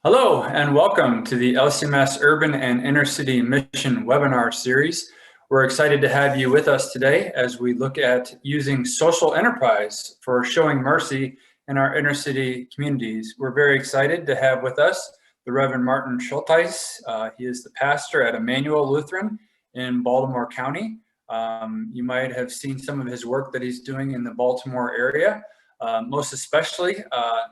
Hello and welcome to the LCMS Urban and Inner City Mission webinar series. We're excited to have you with us today as we look at using social enterprise for showing mercy in our inner city communities. We're very excited to have with us the Reverend Martin Schultheis. He is the pastor at Emmanuel Lutheran in Baltimore County. You might have seen some of his work that he's doing in the Baltimore area. Most especially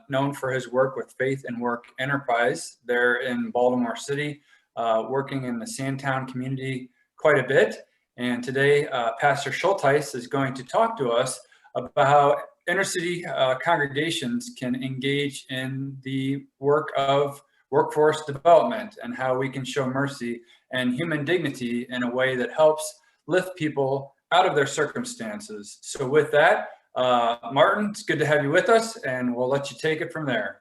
known for his work with Faith and Work Enterprise there in Baltimore City, working in the Sandtown community quite a bit. And today, Pastor Schultheis is going to talk to us about how inner city congregations can engage in the work of workforce development and how we can show mercy and human dignity in a way that helps lift people out of their circumstances. So with that, Martin, it's good to have you with us, and we'll let you take it from there.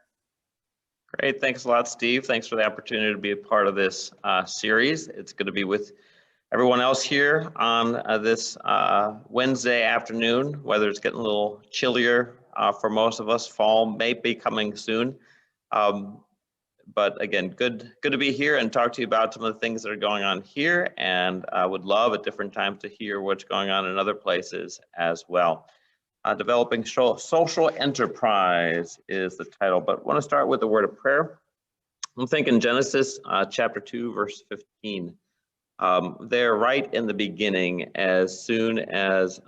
Great. Thanks a lot, Steve. Thanks for the opportunity to be a part of this series. It's good to be with everyone else here on this Wednesday afternoon. Weather is getting a little chillier for most of us. Fall may be coming soon. But again, good to be here and talk to you about some of the things that are going on here, and I would love at different times to hear what's going on in other places as well. Developing social enterprise is the title, but I want to start with a word of prayer. I'm thinking Genesis chapter 2, verse 15. There right in the beginning, as soon as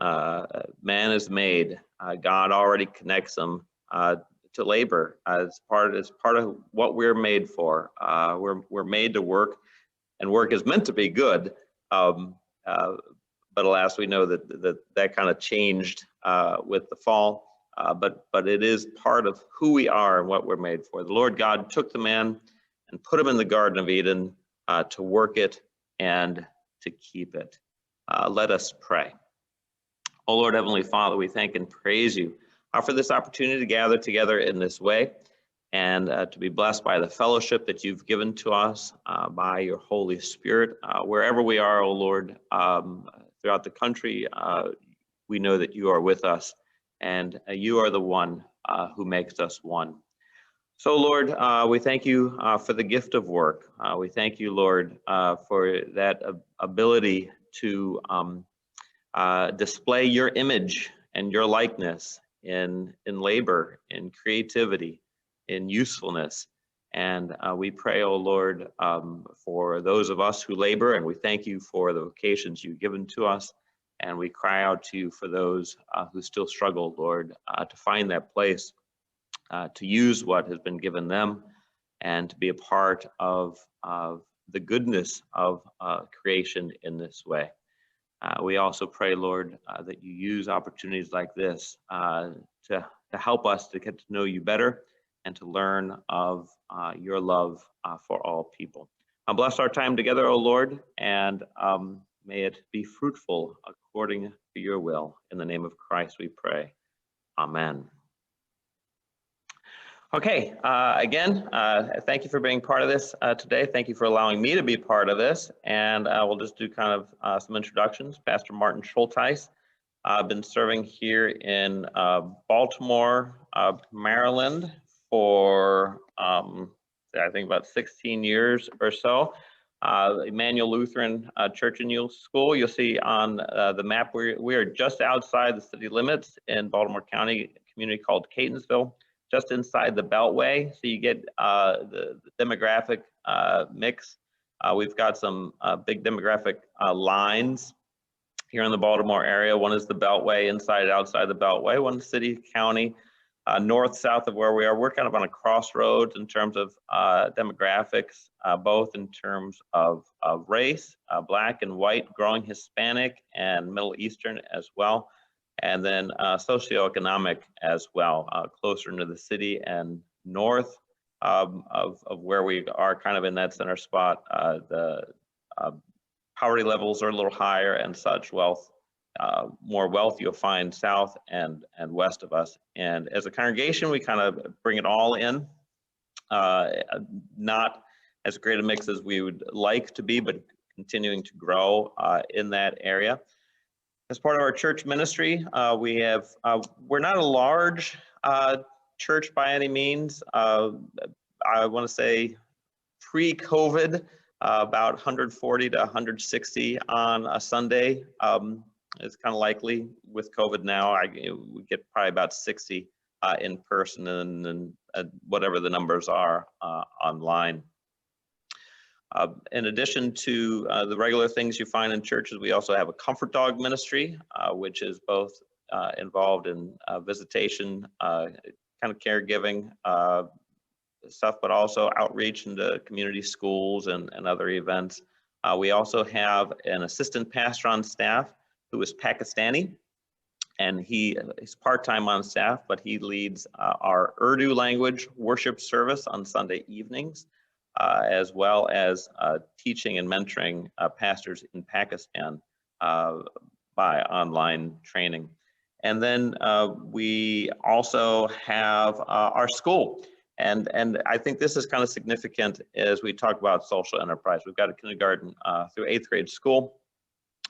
man is made, God already connects them to labor as part of what we're made for. We're made to work, and work is meant to be good. But alas, we know that kind of changed with the fall, but it is part of who we are and what we're made for. The Lord God took the man and put him in the Garden of Eden to work it and to keep it. Let us pray. Oh Lord, Heavenly Father, we thank and praise you for this opportunity to gather together in this way and to be blessed by the fellowship that you've given to us by your Holy Spirit. Wherever we are, oh Lord, throughout the country, we know that you are with us, and you are the one who makes us one. So Lord, we thank you for the gift of work. We thank you, Lord, for that ability to display your image and your likeness in labor, in creativity, in usefulness. And we pray, oh Lord, for those of us who labor, and we thank you for the vocations you've given to us. And we cry out to you for those who still struggle, Lord, to find that place, to use what has been given them, and to be a part of the goodness of creation in this way. We also pray, Lord, that you use opportunities like this to help us to get to know you better and to learn of your love for all people. Bless our time together, O Lord, and may it be fruitful according to your will. In the name of Christ we pray. Amen. Okay, again, thank you for being part of this today. Thank you for allowing me to be part of this. And we'll just do kind of some introductions. Pastor Martin Schultheis. I've been serving here in Baltimore, Maryland for I think about 16 years or so. Emmanuel Lutheran Church and Youth School. You'll see on the map we are just outside the city limits in Baltimore County, a community called Catonsville, just inside the Beltway. So you get the demographic mix. We've got some big demographic lines here in the Baltimore area. One is the Beltway, inside and outside the Beltway. One city, county, north, south of where we are. We're kind of on a crossroads in terms of demographics, both in terms of race, Black and white, growing Hispanic, and Middle Eastern as well. And then socioeconomic as well, closer into the city and north of where we are, kind of in that center spot. The poverty levels are a little higher and such. More wealth you'll find south and west of us. And as a congregation, we kind of bring it all in, not as great a mix as we would like to be, but continuing to grow in that area. As part of our church ministry, we're not a large church by any means. I want to say pre-COVID, about 140 to 160 on a Sunday. It's kind of likely with COVID now, we get probably about 60 in person, and then whatever the numbers are online. In addition to the regular things you find in churches, we also have a comfort dog ministry, which is both involved in visitation, kind of caregiving stuff, but also outreach into community schools and other events. We also have an assistant pastor on staff who is Pakistani, and he's part-time on staff, but he leads our Urdu language worship service on Sunday evenings, as well as teaching and mentoring pastors in Pakistan by online training. And then we also have our school. And I think this is kind of significant as we talk about social enterprise. We've got a kindergarten through 8th grade school,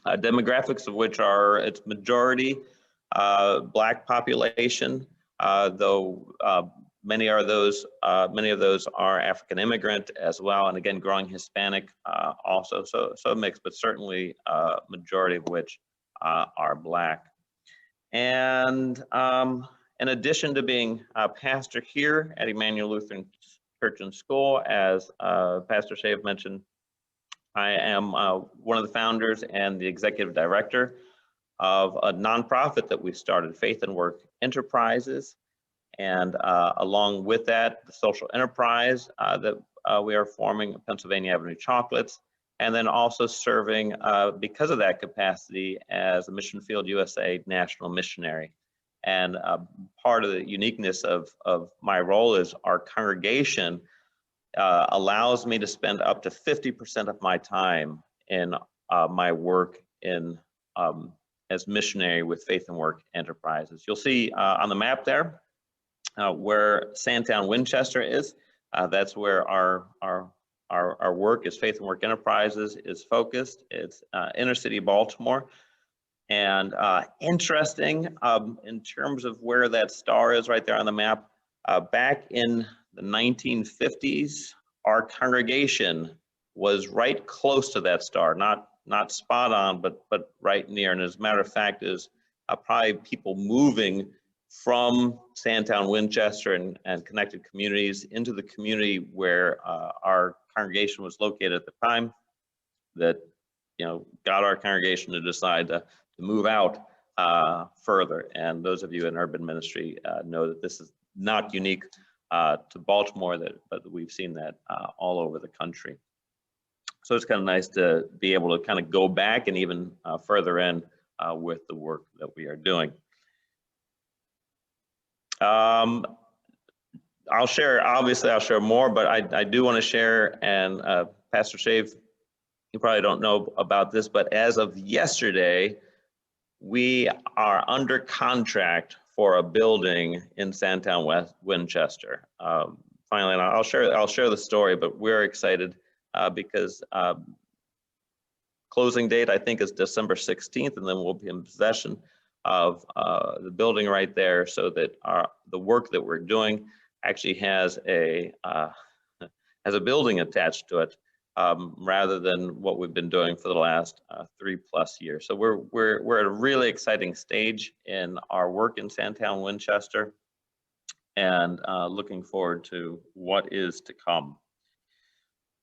demographics of which are its majority Black population, though many of those are African immigrant as well, and again growing Hispanic also. So a mix, but certainly majority of which are Black. And in addition to being a pastor here at Emmanuel Lutheran Church and School, as Pastor Shave mentioned, I am one of the founders and the executive director of a nonprofit that we started, Faith and Work Enterprises. And along with that, the social enterprise that we are forming, Pennsylvania Avenue Chocolates, and then also serving, because of that capacity, as a Mission Field USA National Missionary. And part of the uniqueness of my role is our congregation allows me to spend up to 50% of my time in my work in as missionary with Faith and Work Enterprises. You'll see on the map there where Sandtown Winchester is. That's where our work as Faith and Work Enterprises is focused. It's inner city Baltimore. And interesting in terms of where that star is right there on the map, back in the 1950s, our congregation was right close to that star, not spot on, but right near. And as a matter of fact, is probably people moving from Sandtown, Winchester, and connected communities into the community where our congregation was located at the time, that got our congregation to decide to move out further. And those of you in urban ministry know that this is not unique to Baltimore, but we've seen that all over the country. So it's kind of nice to be able to kind of go back and even further in with the work that we are doing. I'll share more, but I do want to share, and Pastor Shave, you probably don't know about this, but as of yesterday, we are under contract for a building in Sandtown, Winchester. Finally, and I'll share the story, but we're excited because closing date I think is December 16th, and then we'll be in possession of the building right there, so that the work that we're doing actually has a building attached to it, rather than what we've been doing for the last 3+ years. So we're at a really exciting stage in our work in Sandtown, Winchester, and looking forward to what is to come.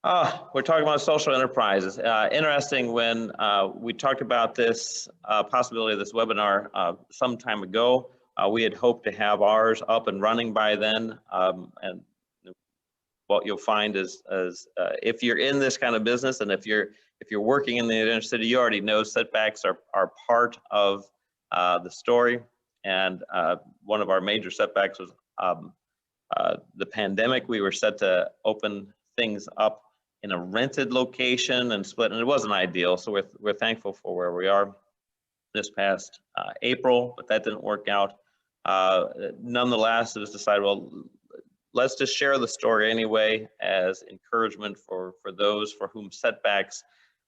We're talking about social enterprises. Interesting, when we talked about this possibility of this webinar some time ago, we had hoped to have ours up and running by then. And what you'll find is if you're in this kind of business, and if you're working in the inner city, you already know setbacks are part of the story. And one of our major setbacks was the pandemic. We were set to open things up in a rented location and split, and it wasn't ideal. So we're thankful for where we are this past April, but that didn't work out. Nonetheless, it was decided, well, let's just share the story anyway, as encouragement for those for whom setbacks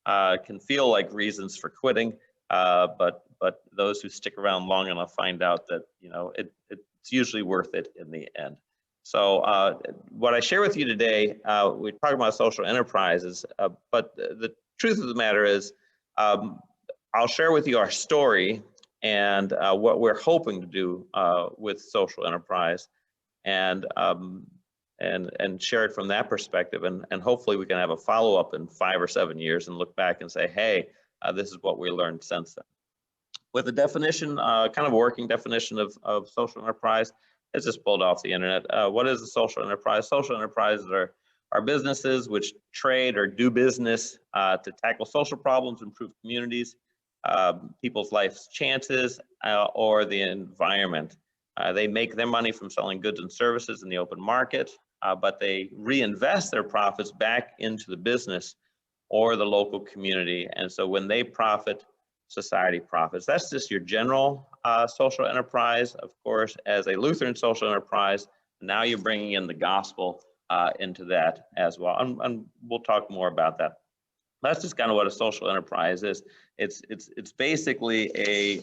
can feel like reasons for quitting, but those who stick around long enough find out that it's usually worth it in the end. So what I share with you today, we're talking about social enterprises, but the truth of the matter is, I'll share with you our story and what we're hoping to do with social enterprise, and share it from that perspective, and hopefully we can have a follow-up in 5 or 7 years and look back and say, hey, this is what we learned since then. With the definition, kind of a working definition of social enterprise, it's just pulled off the internet. What is a social enterprise? Social enterprises are businesses which trade or do business to tackle social problems, improve communities, people's life's chances, or the environment. They make their money from selling goods and services in the open market, but they reinvest their profits back into the business or the local community. And so when they profit, society profits. That's just your general social enterprise. Of course, as a Lutheran social enterprise, now you're bringing in the gospel into that as well. And we'll talk more about that. That's just kind of what a social enterprise is. It's basically a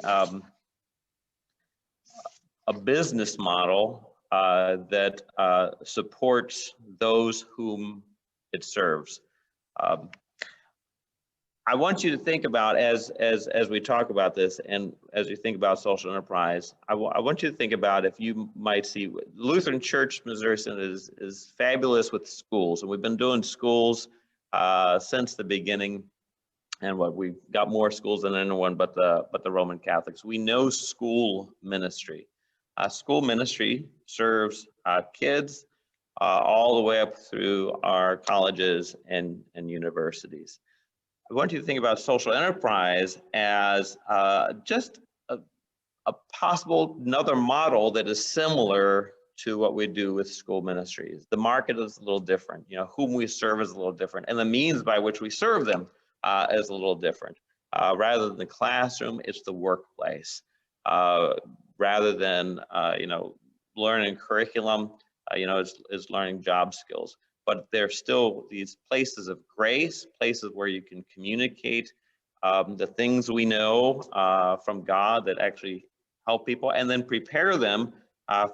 business model that supports those whom it serves. I want you to think about, as we talk about this, and as you think about social enterprise, I want you to think about, if you might see, Lutheran Church Missouri Synod is fabulous with schools, and we've been doing schools since the beginning, and we've got more schools than anyone but the Roman Catholics. We know school ministry. School ministry serves kids all the way up through our colleges and universities. I want you to think about social enterprise as just a possible another model that is similar to what we do with school ministries. The market is a little different, whom we serve is a little different, and the means by which we serve them is a little different. Rather than the classroom, it's the workplace. Rather than learning curriculum, is learning job skills. But there's still these places of grace, places where you can communicate the things we know from God that actually help people, and then prepare them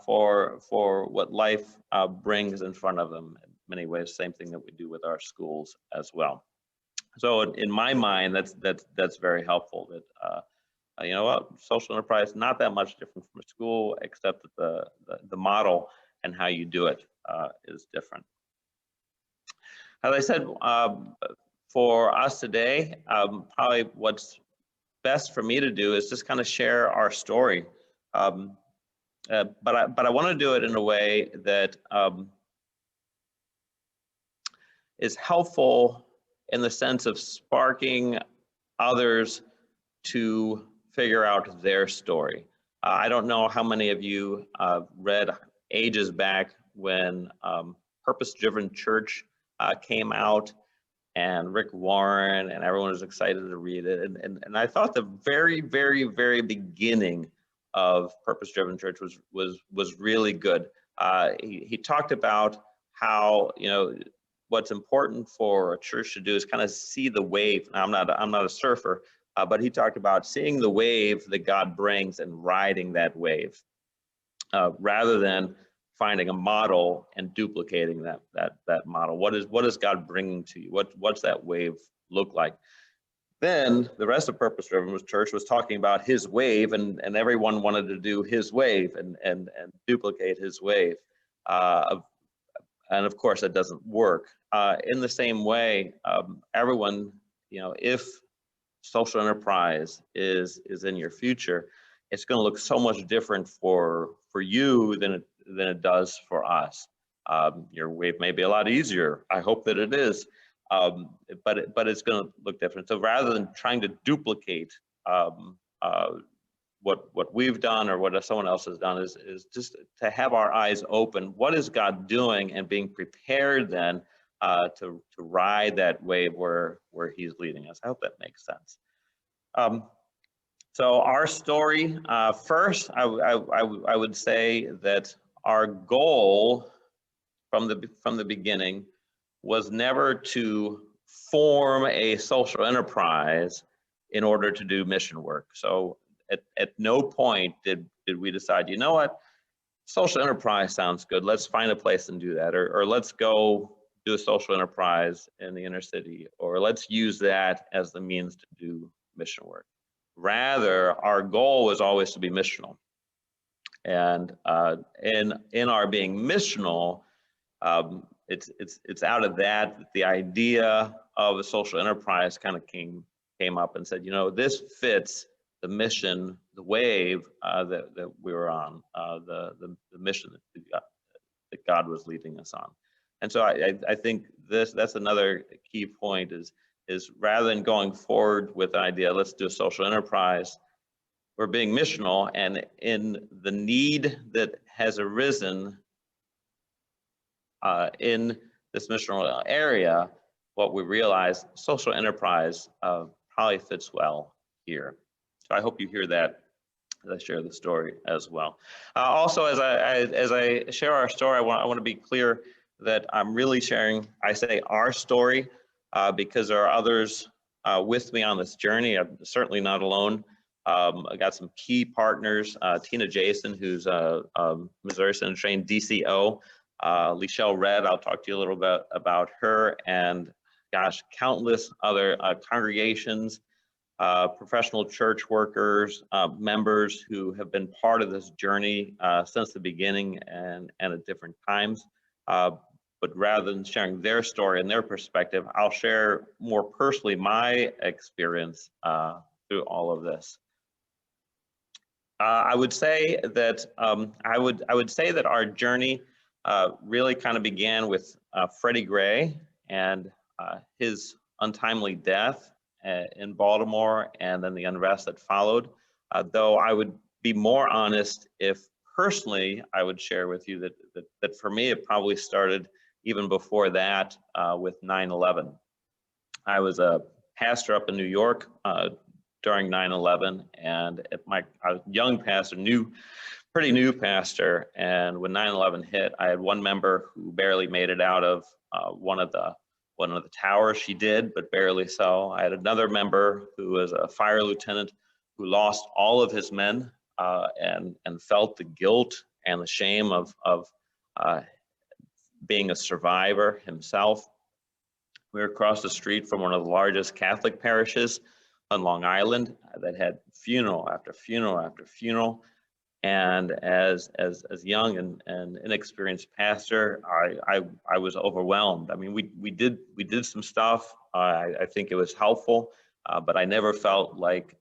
for what life brings in front of them. In many ways, same thing that we do with our schools as well. So in my mind, that's very helpful. That social enterprise, not that much different from a school, except that the model and how you do it is different. As I said, for us today, probably what's best for me to do is just kind of share our story. But I want to do it in a way that is helpful in the sense of sparking others to figure out their story. I don't know how many of you read ages back when Purpose-Driven Church came out, and Rick Warren and everyone was excited to read it. And I thought the very, very, very beginning of Purpose-Driven Church was really good. He talked about how, what's important for a church to do is kind of see the wave. Now, I'm not a surfer, but he talked about seeing the wave that God brings and riding that wave, rather than finding a model and duplicating that model. What is God bringing to you? What's that wave look like? Then the rest of Purpose-Driven Church was talking about his wave, and everyone wanted to do his wave and duplicate his wave. And of course, that doesn't work. In the same way, everyone, if social enterprise is in your future, it's going to look so much different for you than it does for us. Your wave may be a lot easier. I hope that it is, but it's going to look different. So rather than trying to duplicate what we've done or what someone else has done, is just to have our eyes open. What is God doing, and being prepared then to ride that wave where He's leading us. I hope that makes sense. So our story, first, I would say that our goal from the beginning was never to form a social enterprise in order to do mission work. So at no point did we decide, you know what, social enterprise sounds good. Let's find a place and do that. Or let's go do a social enterprise in the inner city, or let's use that as the means to do mission work. Rather, our goal was always to be missional. And in our being missional, it's out of that the idea of a social enterprise kind of came up and said, you know, this fits the mission, the wave that we were on, the mission that God was leading us on. And so I think that's another key point is rather than going forward with the idea, let's do a social enterprise, we're being missional, and in the need that has arisen in this missional area, what we realized, social enterprise probably fits well here. So I hope you hear that as I share the story as well. Also, as I share our story, I want to be clear that I'm really sharing, I say our story, because there are others with me on this journey. I'm certainly not alone. I got some key partners, Tina Jason, who's a Missouri Synod trained DCO, Lichelle Red, I'll talk to you a little bit about her, and gosh, countless other congregations, professional church workers, members who have been part of this journey since the beginning and at different times. But rather than sharing their story and their perspective, I'll share more personally my experience through all of this. I would say that I would say that our journey really kind of began with Freddie Gray and his untimely death in Baltimore, and then the unrest that followed. Though I would be more honest if personally I would share with you that for me it probably started even before that with 9/11. I was a pastor up in New York during 9/11, and I was a young pastor, pretty new pastor, and when 9/11 hit, I had one member who barely made it out of one of the towers. She did, but barely so. I had another member who was a fire lieutenant who lost all of his men and felt the guilt and the shame of being a survivor himself. We were across the street from one of the largest Catholic parishes on Long Island that had funeral after funeral after funeral. And as young and inexperienced pastor, I was overwhelmed. I mean, we did some stuff. I think it was helpful, but I never felt like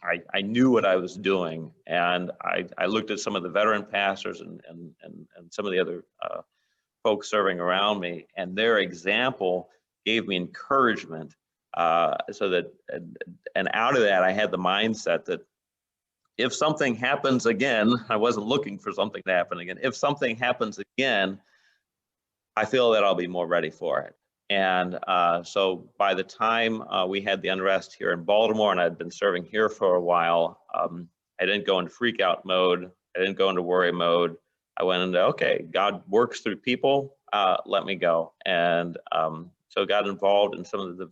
I knew what I was doing. And I looked at some of the veteran pastors and some of the other folks serving around me, and their example gave me encouragement. So that, and out of that, I had the mindset that if something happens again, I wasn't looking for something to happen again. If something happens again, I feel that I'll be more ready for it. And so by the time we had the unrest here in Baltimore, and I'd been serving here for a while, I didn't go into freak out mode. I didn't go into worry mode. I went into, okay, God works through people, let me go. And so got involved in some of the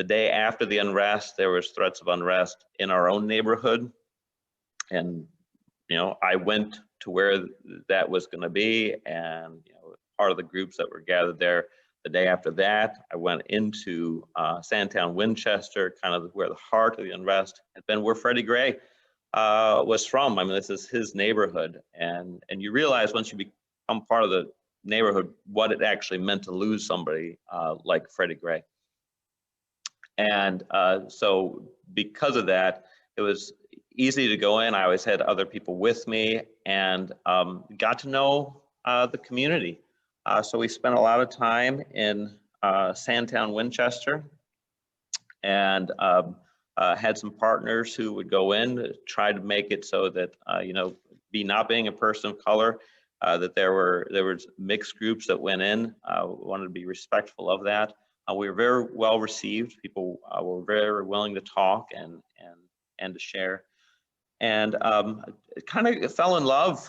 day after the unrest, there was threats of unrest in our own neighborhood. And, you know, I went to where that was going to be, and, you know, part of the groups that were gathered there. The day after that, I went into Sandtown, Winchester, kind of where the heart of the unrest had been, where Freddie Gray was from. I mean, this is his neighborhood. And you realize once you become part of the neighborhood, what it actually meant to lose somebody like Freddie Gray. And so because of that, it was easy to go in. I always had other people with me, and got to know the community. So we spent a lot of time in Sandtown, Winchester, and had some partners who would go in, try to make it so that, you know, not being a person of color, that there was mixed groups that went in. Wanted to be respectful of that. We were very well received. People were very willing to talk and to share, and kind of fell in love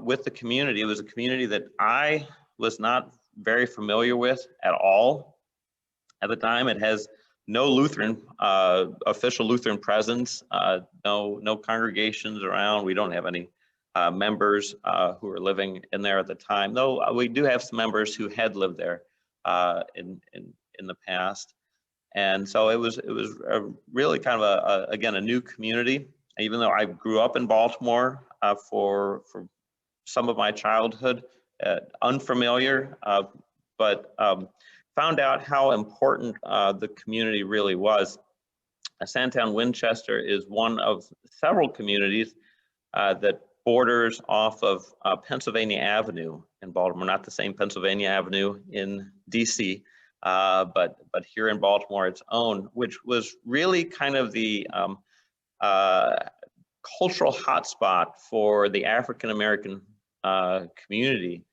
with the community. It was a community that I was not very familiar with at all at the time. It has no Lutheran, official Lutheran presence, no congregations around. We don't have any members who were living in there at the time, though we do have some members who had lived there in the past. And so it was really kind of again, a new community. Even though I grew up in Baltimore for some of my childhood, unfamiliar, but found out how important the community really was. Sandtown Winchester is one of several communities that borders off of Pennsylvania Avenue in Baltimore, not the same Pennsylvania Avenue in DC, but here in Baltimore, its own, which was really kind of the cultural hotspot for the African American community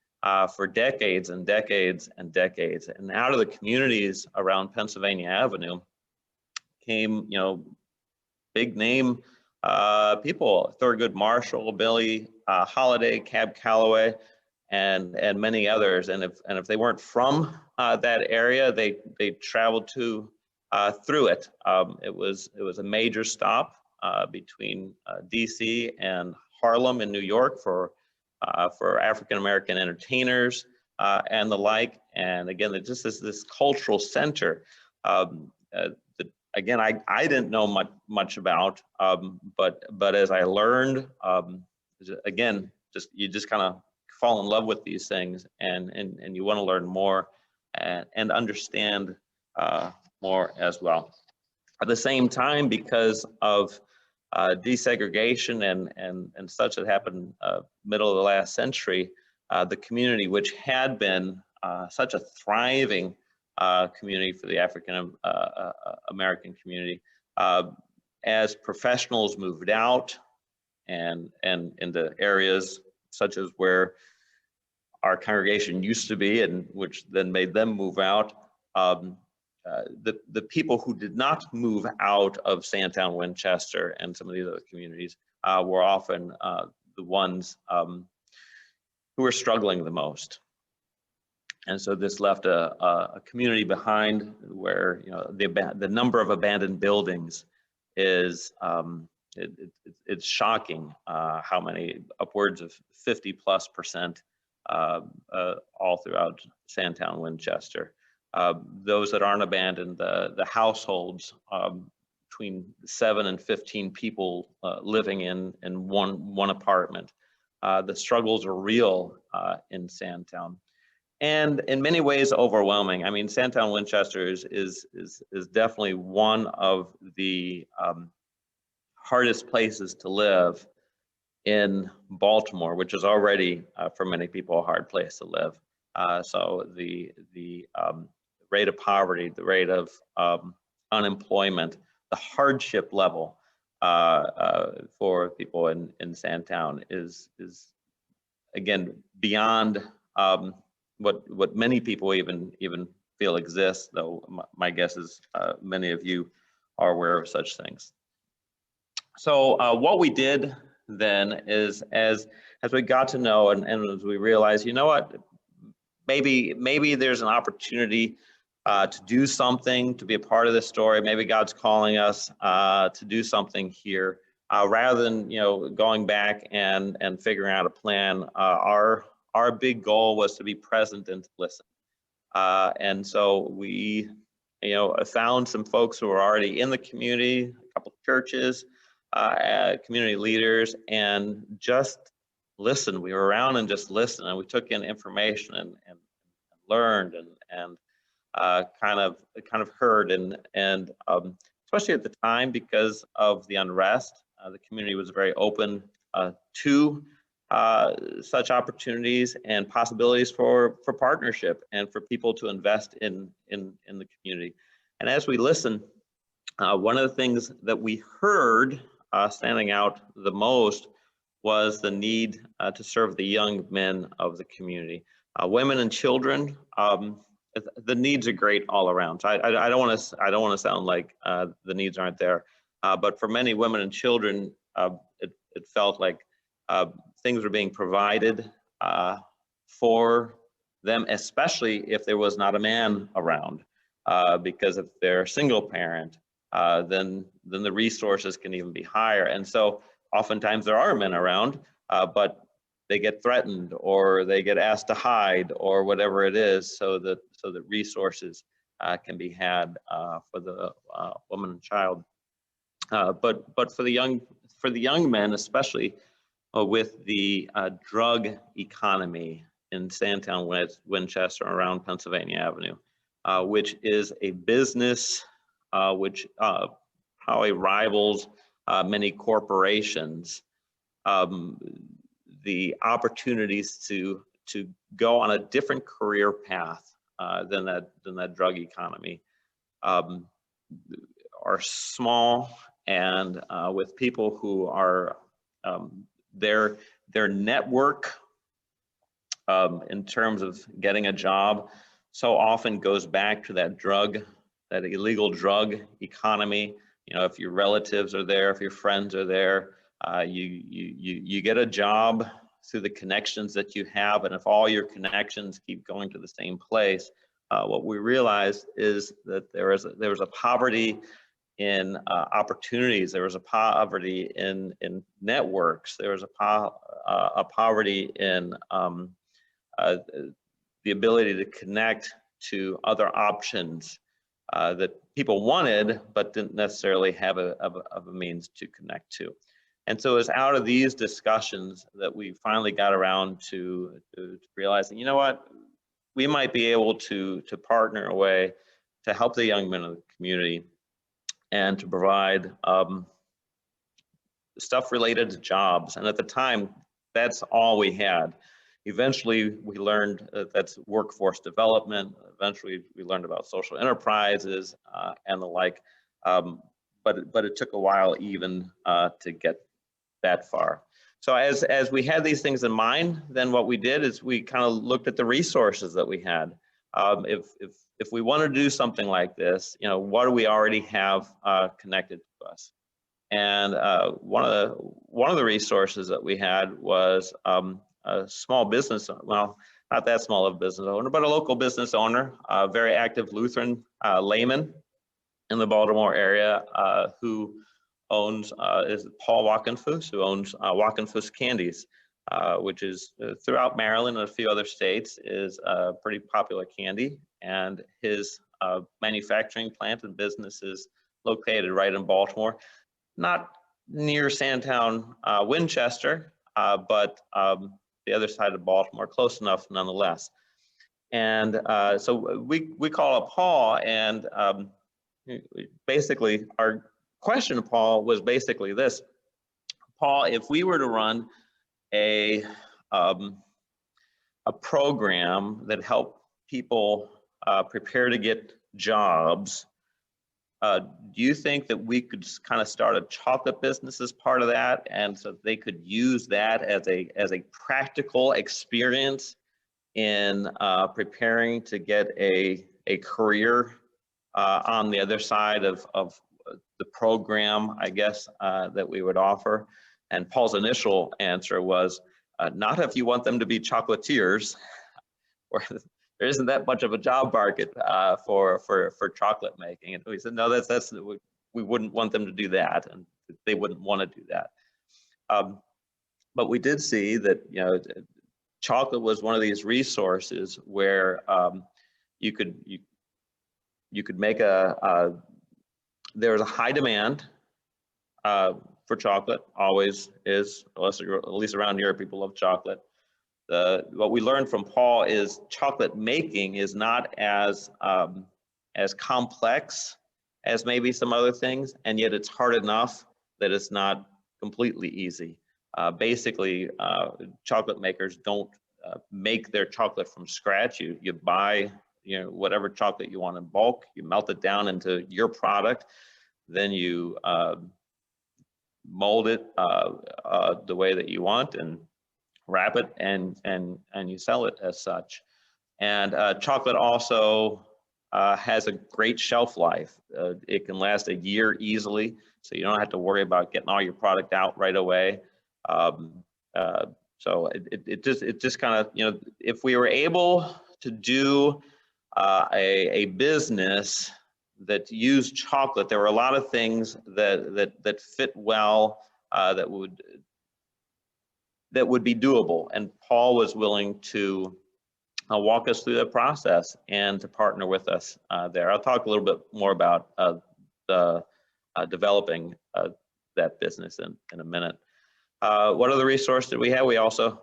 for decades and decades and decades. And out of the communities around Pennsylvania Avenue came, big name people: Thurgood Marshall, Billie Holiday, Cab Calloway, and many others. And if they weren't from that area, they traveled through it. It was a major stop between DC and Harlem in New York for African American entertainers and the like. And again, it just is this cultural center that, again, I didn't know much about, but as I learned, again, you just kind of fall in love with these things, and you want to learn more and understand more as well. At the same time, because of desegregation and such that happened middle of the last century, the community, which had been such a thriving community for the African American community, as professionals moved out and into areas such as where our congregation used to be, and which then made them move out. The people who did not move out of Sandtown Winchester and some of these other communities were often the ones who were struggling the most. And so this left a community behind where the number of abandoned buildings is it's shocking how many, upwards of 50+% all throughout Sandtown Winchester. Those that aren't abandoned, the households, between 7 and 15 people living in one apartment. The struggles are real in Sandtown, and in many ways overwhelming. I mean, Sandtown Winchester is definitely one of the hardest places to live in Baltimore, which is already for many people a hard place to live. So the rate of poverty, the rate of unemployment, the hardship level for people in Sandtown is again beyond what many people even feel exists. Though my guess is many of you are aware of such things. So what we did then is, as we got to know and as we realized, what, maybe there's an opportunity to do something, to be a part of this story. Maybe God's calling us to do something here, rather than going back and figuring out a plan. Our big goal was to be present and to listen. And so we found some folks who were already in the community, a couple of churches, community leaders, and just listened. We were around and just listened, and we took in information and learned and kind of heard, and especially at the time, because of the unrest, the community was very open to such opportunities and possibilities for partnership and for people to invest in the community. And as we listened, one of the things that we heard standing out the most was the need to serve the young men of the community. Women and children, the needs are great all around. So I don't want to sound like the needs aren't there, but for many women and children, it felt like things were being provided for them, especially if there was not a man around. because if they're a single parent, then the resources can even be higher. And so oftentimes there are men around, but they get threatened or they get asked to hide or whatever it is, so that resources can be had for the woman and child. But for the young men, especially with the drug economy in Sandtown, Winchester, around Pennsylvania Avenue, which is a business which probably rivals many corporations. The opportunities to go on a different career path than that drug economy are small, and with people who are their network in terms of getting a job so often goes back to that illegal drug economy. You know, if your relatives are there, if your friends are there, you get a job through the connections that you have, and if all your connections keep going to the same place, what we realized is that there was a poverty in opportunities. There was a poverty in networks. There was a poverty in the ability to connect to other options that people wanted, but didn't necessarily have a means to connect to. And so it's out of these discussions that we finally got around to realizing, you know what, we might be able to partner a way to help the young men of the community and to provide stuff related to jobs. And at the time, that's all we had. Eventually, we learned that's workforce development. Eventually, we learned about social enterprises and the like. But it took a while even to get that far. So as we had these things in mind, then what we did is we kind of looked at the resources that we had. If we want to do something like this, you know, what do we already have connected to us? And one of the resources that we had was a small business, well, not that small of a business owner, but a local business owner, a very active Lutheran layman in the Baltimore area, who owns, is Paul Wackenfuss, who owns Wackenfuss Candies, which is throughout Maryland and a few other states, is a pretty popular candy. And his manufacturing plant and business is located right in Baltimore, not near Sandtown, Winchester, but the other side of Baltimore, close enough nonetheless. And so we call up Paul, and basically our question to Paul was basically this: Paul, if we were to run a program that helped people prepare to get jobs, do you think that we could kind of start a chocolate business as part of that, and so they could use that as a practical experience in preparing to get a career on the other side of the program, I guess, that we would offer? And Paul's initial answer was, not if you want them to be chocolatiers, or there isn't that much of a job market for chocolate making. And we said, no, we wouldn't want them to do that, and they wouldn't want to do that. But we did see that, you know, chocolate was one of these resources where you could make there was a high demand for chocolate, always is, at least around here, people love chocolate. What we learned from Paul is chocolate making is not as complex as maybe some other things, and yet it's hard enough that it's not completely easy. Basically, chocolate makers don't make their chocolate from scratch. You buy, you know, whatever chocolate you want in bulk, you melt it down into your product, then you mold it the way that you want and wrap it, and you sell it as such. And chocolate also has a great shelf life. It can last a year easily, so you don't have to worry about getting all your product out right away. So it just kind of, you know, if we were able to do a business that used chocolate. There were a lot of things that fit well, that would be doable, and Paul was willing to walk us through that process and to partner with us there. I'll talk a little bit more about the developing that business in a minute. What other resource did we have? We also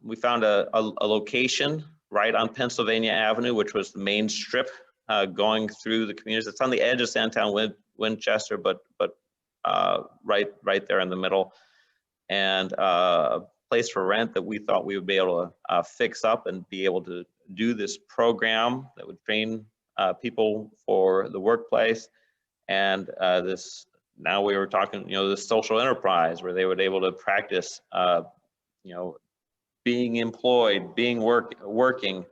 we found a location right on Pennsylvania Avenue, which was the main strip going through the communities. It's on the edge of Sandtown, Winchester, but right there in the middle, and a place for rent that we thought we would be able to fix up and be able to do this program that would train people for the workplace. And this, now we were talking, this social enterprise where they would be able to practice, being employed, working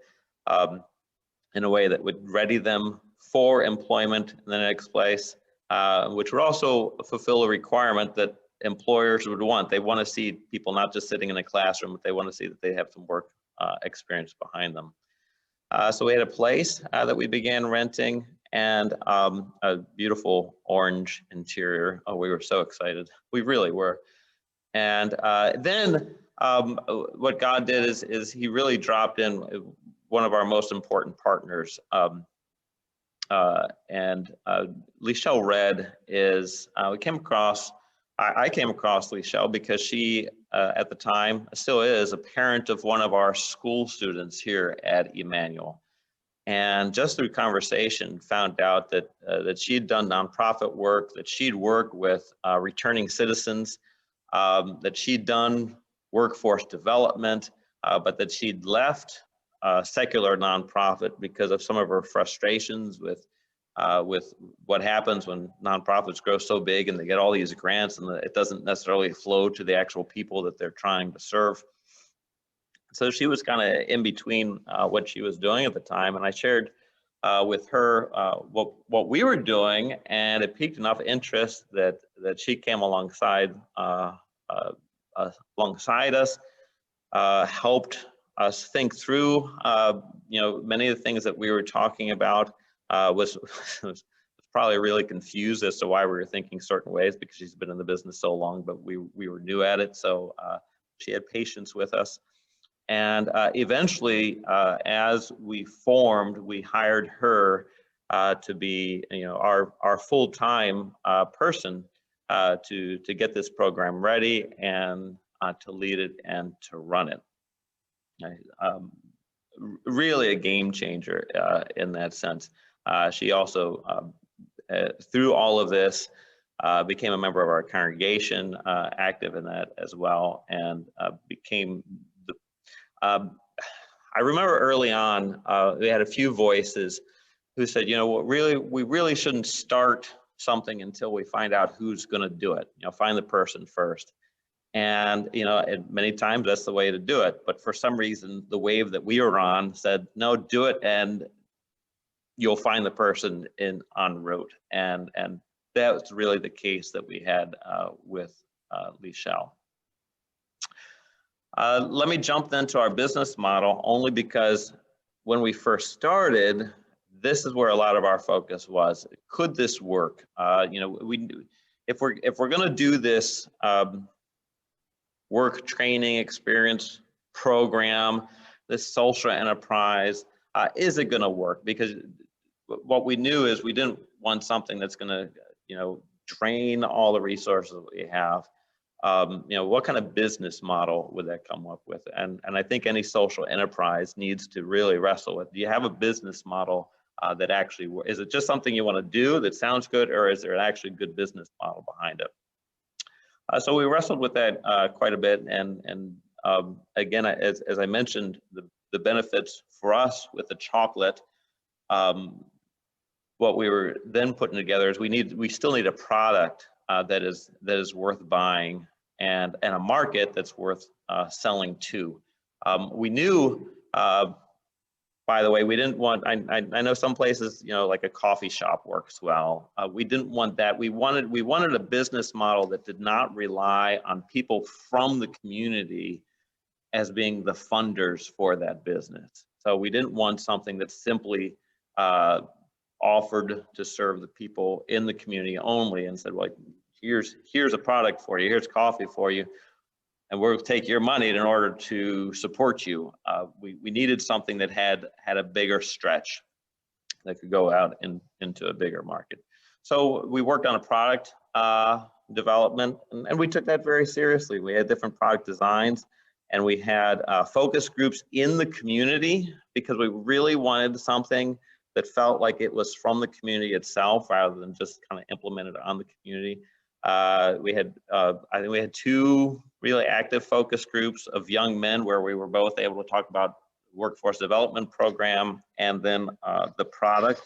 in a way that would ready them for employment in the next place, which would also fulfill a requirement that employers would want. They want to see people not just sitting in a classroom, but they want to see that they have some work experience behind them. So we had a place that we began renting, and a beautiful orange interior. Oh, we were so excited. We really were. And then what God did is he really dropped in one of our most important partners. Lichelle Red is, I came across Lichelle because she, at the time, still is a parent of one of our school students here at Emmanuel. And just through conversation, found out that she'd done nonprofit work, that she'd worked with returning citizens, that she'd done workforce development, but that she'd left secular nonprofit because of some of her frustrations with what happens when nonprofits grow so big and they get all these grants and it doesn't necessarily flow to the actual people that they're trying to serve. So she was kind of in between what she was doing at the time, and I shared with her what we were doing, and it piqued enough interest that she came alongside us, helped us think through many of the things that we were talking about. Was probably really confused as to why we were thinking certain ways because she's been in the business so long, but we were new at it. So she had patience with us. And eventually, as we formed, we hired her to be our full-time person to get this program ready and to lead it and to run it. Really a game changer in that sense. She also, through all of this, became a member of our congregation, active in that as well, and became the, I remember early on, we had a few voices who said, we really shouldn't start something until we find out who's going to do it, find the person first. And, many times that's the way to do it. But for some reason, the wave that we were on said, no, do it, and you'll find the person en route. And that's really the case that we had with Lichelle. Let me jump then to our business model, only because when we first started, this is where a lot of our focus was. Could this work? If we're going to do this work training experience program, this social enterprise, is it going to work? Because what we knew is we didn't want something that's going to, drain all the resources that we have. What kind of business model would that come up with? And I think any social enterprise needs to really wrestle with, do you have a business model that actually, is it just something you want to do that sounds good, or is there an actually good business model behind it? So we wrestled with that quite a bit, and again, as I mentioned, the benefits for us with the chocolate, what we were then putting together is we still need a product that is worth buying and a market that's worth selling to. We knew, by the way, we didn't want, I know some places, like a coffee shop works well. We didn't want that. We wanted a business model that did not rely on people from the community as being the funders for that business. So we didn't want something that simply offered to serve the people in the community only, and said, well, here's a product for you, here's coffee for you, and we'll take your money in order to support you. We needed something that had a bigger stretch that could go out into a bigger market. So we worked on a product development, and we took that very seriously. We had different product designs, and we had focus groups in the community, because we really wanted something that felt like it was from the community itself rather than just kind of implemented on the community. We had, I think we had 2 really active focus groups of young men where we were both able to talk about workforce development program and then the product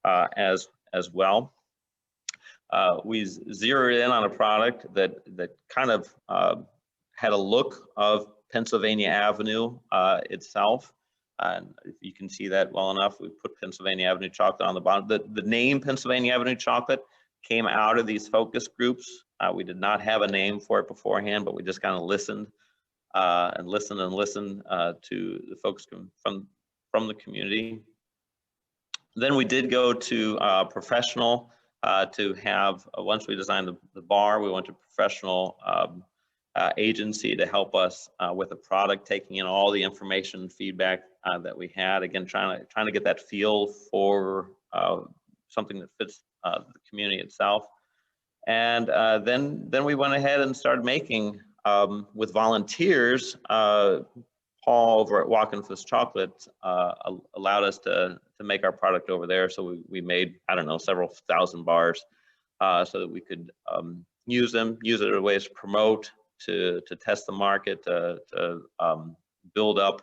as well. We zeroed in on a product that kind of had a look of Pennsylvania Avenue itself. And if you can see that well enough, we put Pennsylvania Avenue chocolate on the bottom. The name Pennsylvania Avenue chocolate came out of these focus groups. We did not have a name for it beforehand, but we just kind of listened and listened to the folks from the community. Then we did go to professional to have, once we designed the bar, we went to professional agency to help us with the product, taking in all the information and feedback that we had. Again, trying to get that feel for something that fits the community itself. And then we went ahead and started making with volunteers. Paul over at Walkenfuss Chocolate allowed us to make our product over there. So we made, I don't know, several thousand bars so that we could use it as ways to promote, to test the market, to build up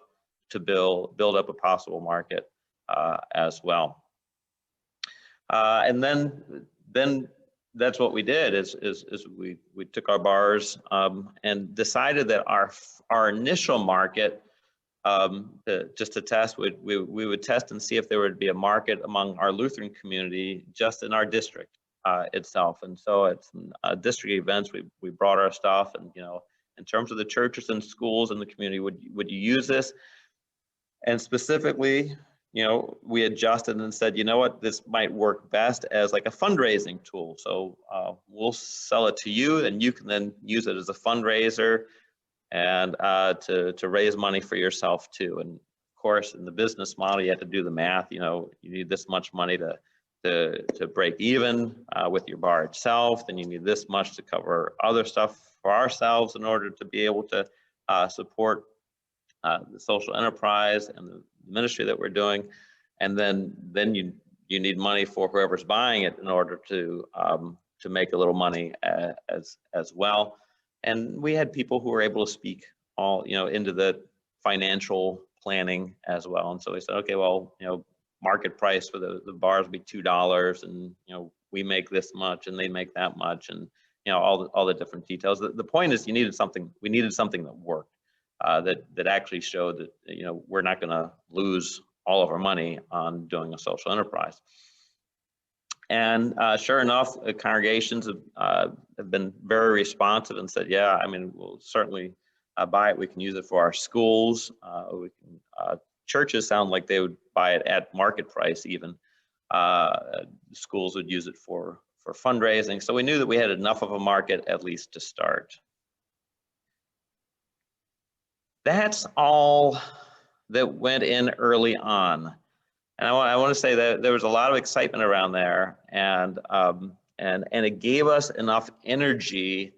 a possible market as well. And then that's what we did is we took our bars and decided that our initial market, just to test, we would test and see if there would be a market among our Lutheran community just in our district itself. And so at district events, we brought our stuff, and in terms of the churches and schools in the community, would you use this? And specifically, we adjusted and said, you know what, this might work best as like a fundraising tool. So we'll sell it to you, and you can then use it as a fundraiser and to raise money for yourself too. And of course, in the business model, you have to do the math. You need this much money to break even with your bar itself. Then you need this much to cover other stuff for ourselves in order to be able to support the social enterprise and the ministry that we're doing. And then you need money for whoever's buying it in order to make a little money as well. And we had people who were able to speak all into the financial planning as well. And so we said, okay, well, market price for the bars would be $2, and we make this much and they make that much, and all the different details. The point is, we needed something that worked, that actually showed that we're not going to lose all of our money on doing a social enterprise. And sure enough, congregations have been very responsive and said, yeah, I mean, we'll certainly buy it. We can use it for our schools. Churches sound like they would buy it at market price even. Schools would use it for fundraising. So we knew that we had enough of a market at least to start. That's all that went in early on. And I want to say that there was a lot of excitement around there, and it gave us enough energy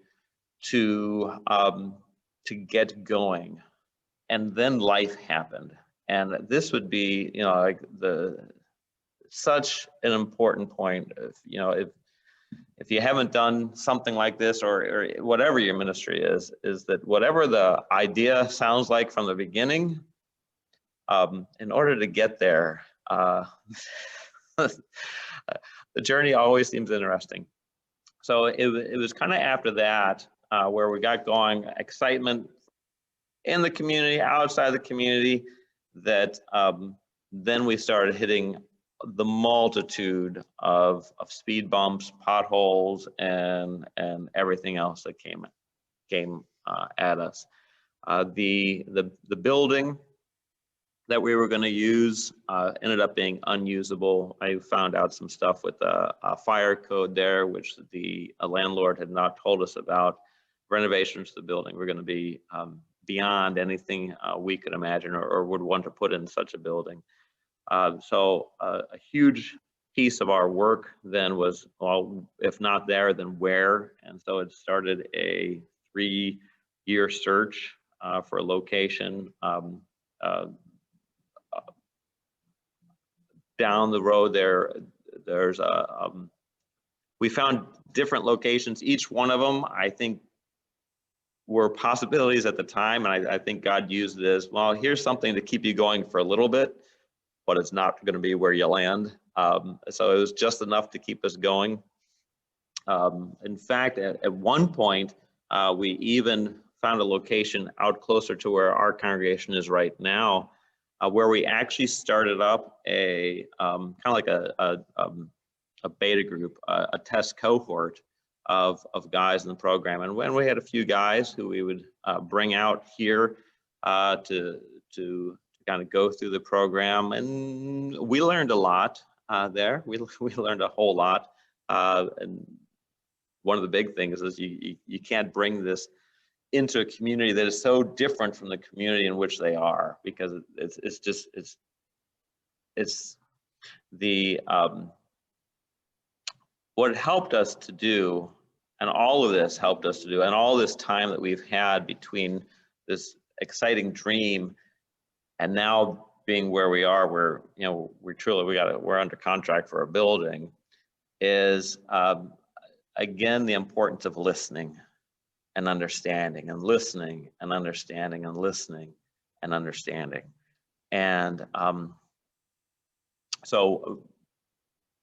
to get going. And then life happened, and this would be like such an important point. If you haven't done something like this, or whatever your ministry is that whatever the idea sounds like from the beginning, in order to get there, the journey always seems interesting. So it was kind of after that where we got going, excitement in the community, outside the community, that then we started hitting the multitude of speed bumps, potholes, and everything else that came at us. The building that we were going to use ended up being unusable. I found out some stuff with a fire code there, which the landlord had not told us about. Renovations to the building were going to be beyond anything we could imagine or would want to put in such a building. So a huge piece of our work then was, well, if not there, then where? And so it started a 3-year search for a location. Down the road there's we found different locations. Each one of them, I think, were possibilities at the time, and I think God used it as, well, here's something to keep you going for a little bit, but it's not going to be where you land. So it was just enough to keep us going. In fact, at one point, we even found a location out closer to where our congregation is right now, where we actually started up a kind of like a beta group, a test cohort of guys in the program. And when we had a few guys who we would bring out here to kind of go through the program, and we learned a lot there. We learned a whole lot. And one of the big things is you can't bring this into a community that is so different from the community in which they are, because it's the what it helped us to do, and all of this helped us to do, and all this time that we've had between this exciting dream and now being where we are, where we're under contract for a building, is again the importance of listening and understanding, and listening and understanding, and listening and understanding. And so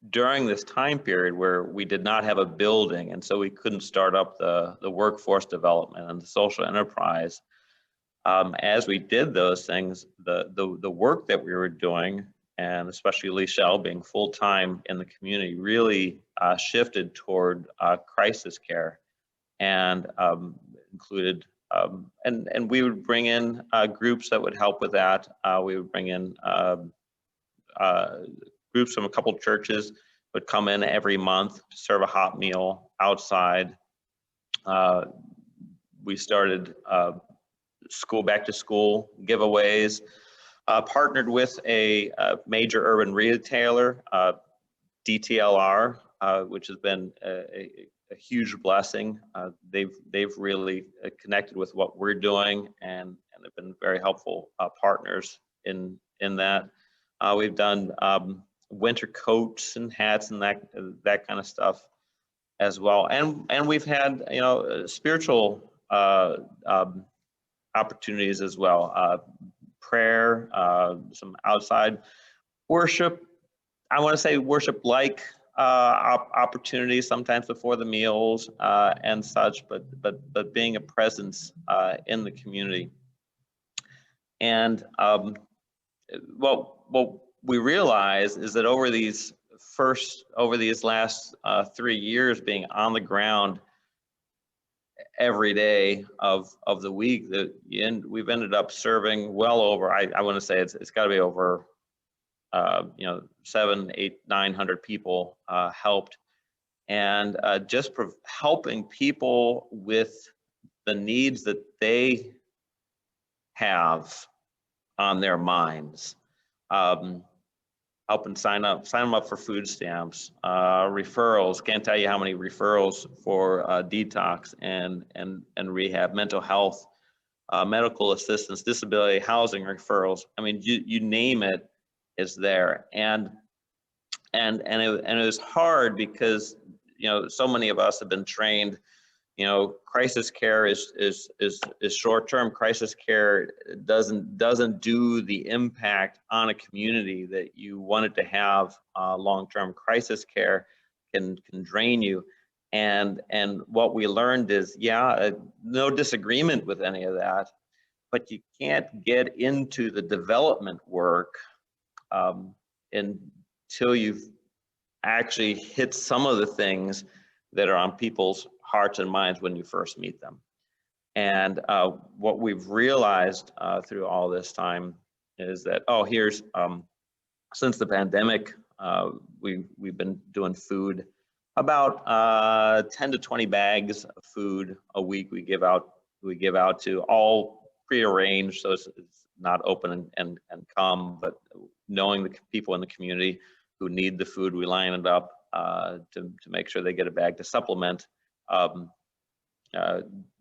during this time period where we did not have a building, and so we couldn't start up the workforce development and the social enterprise, as we did those things, the work that we were doing, and especially Lichelle being full-time in the community, really shifted toward crisis care, and included, and we would bring in groups that would help with that. We would bring in groups from a couple churches would come in every month to serve a hot meal outside. We started back to school giveaways, partnered with a major urban retailer, DTLR, which has been a huge blessing. They've really connected with what we're doing, and have been very helpful partners in that. We've done winter coats and hats and that kind of stuff as well, and we've had spiritual opportunities as well, prayer, some outside worship. I want to say worship-like opportunities sometimes before the meals and such, but being a presence in the community. And what we realize is that over these last 3 years being on the ground every day of the week, we've ended up serving well over, I want to say it's got to be over 700, 800, 900 people helped, and just helping people with the needs that they have on their minds. Helping sign them up for food stamps, referrals. Can't tell you how many referrals for detox and rehab, mental health, medical assistance, disability, housing referrals. I mean, you name it, is there. And it was hard because so many of us have been trained. Crisis care is short-term. Crisis care doesn't do the impact on a community that you want it to have. Long-term crisis care can drain you, and what we learned is, no disagreement with any of that, but you can't get into the development work until you've actually hit some of the things that are on people's hearts and minds when you first meet them. And what we've realized through all this time is that, oh, here's, since the pandemic, we've been doing food, about 10 to 20 bags of food a week we give out to, all prearranged, so it's not open and come, but knowing the people in the community who need the food, we line it up to make sure they get a bag to supplement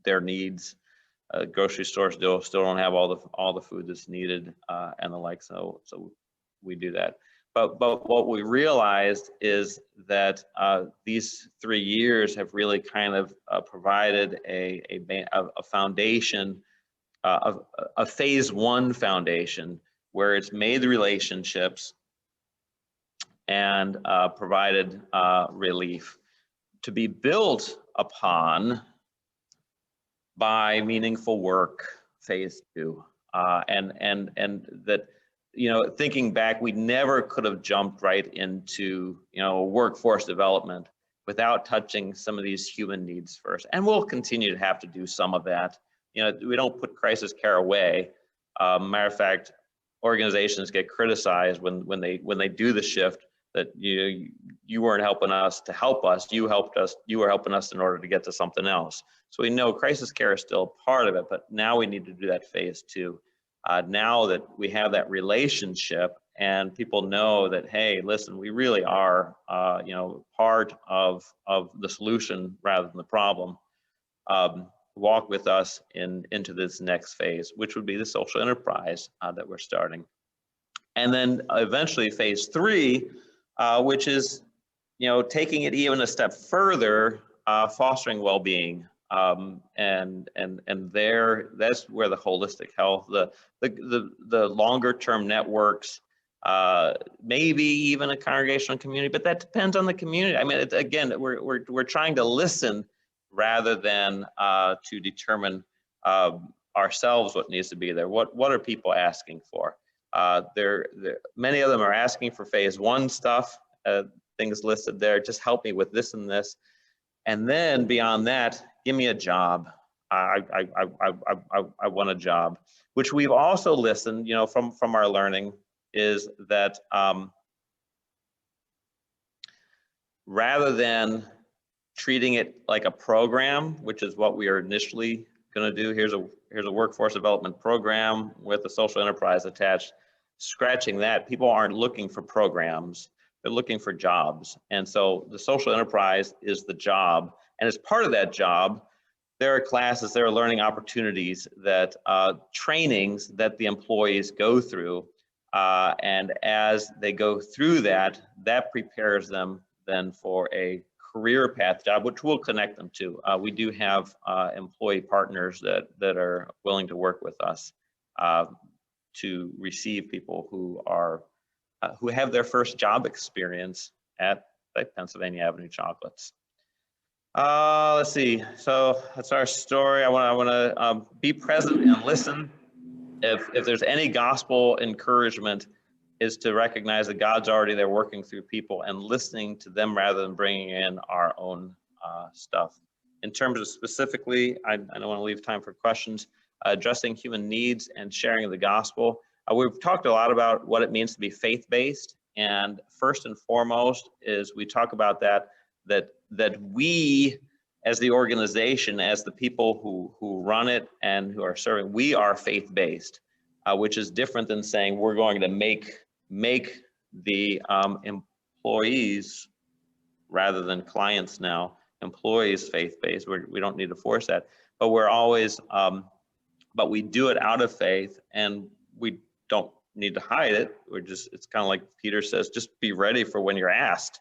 their needs. Grocery stores still don't have all the food that's needed and the like, so we do that. But what we realized is that these 3 years have really kind of provided a foundation, a phase 1 foundation, where it's made the relationships and provided relief to be built upon by meaningful work, phase 2, and that, you know, thinking back, we never could have jumped right into, you know, workforce development without touching some of these human needs first. And we'll continue to have to do some of that. You know, we don't put crisis care away. Matter of fact, organizations get criticized when they do the shift, that you weren't helping us to help us, you were helping us in order to get to something else. So we know crisis care is still part of it, but now we need to do that phase 2. Now that we have that relationship and people know that, hey, listen, we really are, you know, part of the solution rather than the problem. Walk with us into this next phase, which would be the social enterprise that we're starting. And then eventually phase 3, which is, you know, taking it even a step further, fostering well-being. And there, that's where the holistic health, the longer term networks, maybe even a congregational community, but that depends on the community. I mean, again, we're trying to listen rather than to determine ourselves what needs to be there. What are people asking for? Many of them are asking for phase 1 stuff, things listed there, just help me with this and this. And then beyond that, give me a job. I want a job, which we've also listened, you know, from our learning, is that rather than treating it like a program, which is what we are initially going to do, here's a workforce development program with a social enterprise attached. Scratching that, people aren't looking for programs, they're looking for jobs. And so the social enterprise is the job. And as part of that job, there are classes, there are learning opportunities, that trainings that the employees go through. And as they go through that prepares them then for a career path job, which we'll connect them to. We do have employee partners that are willing to work with us to receive people who are who have their first job experience at like Pennsylvania Avenue Chocolates. Let's see. So that's our story. I want to be present and listen. If there's any gospel encouragement, is to recognize that God's already there working through people and listening to them rather than bringing in our own stuff. In terms of specifically, I don't want to leave time for questions, addressing human needs and sharing the gospel. We've talked a lot about what it means to be faith-based, and first and foremost is we talk about that we, as the organization, as the people who run it and who are serving, we are faith-based, which is different than saying we're going to make the employees, rather than clients now, employees faith-based. We don't need to force that, but we're always, but we do it out of faith, and we don't need to hide it. It's kind of like Peter says, just be ready for when you're asked.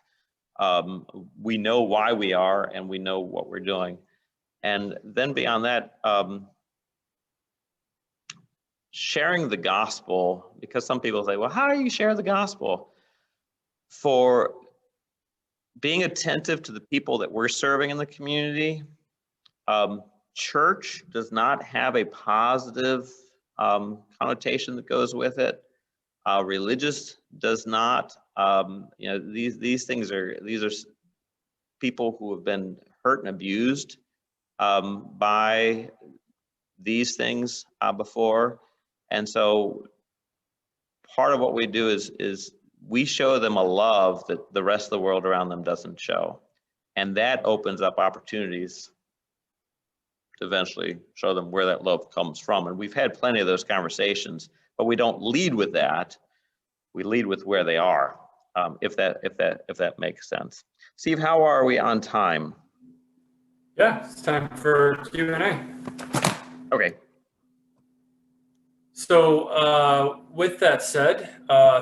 We know why we are, and we know what we're doing. And then beyond that, sharing the gospel, because some people say, well, how do you share the gospel? For being attentive to the people that we're serving in the community, church does not have a positive connotation that goes with it. Religious does not. You know, these things are, these are people who have been hurt and abused by these things before. And so part of what we do is we show them a love that the rest of the world around them doesn't show. And that opens up opportunities to eventually show them where that love comes from. And we've had plenty of those conversations, but we don't lead with that. We lead with where they are, if that makes sense. Steve, how are we on time? Yeah, it's time for Q&A. Okay. So with that said,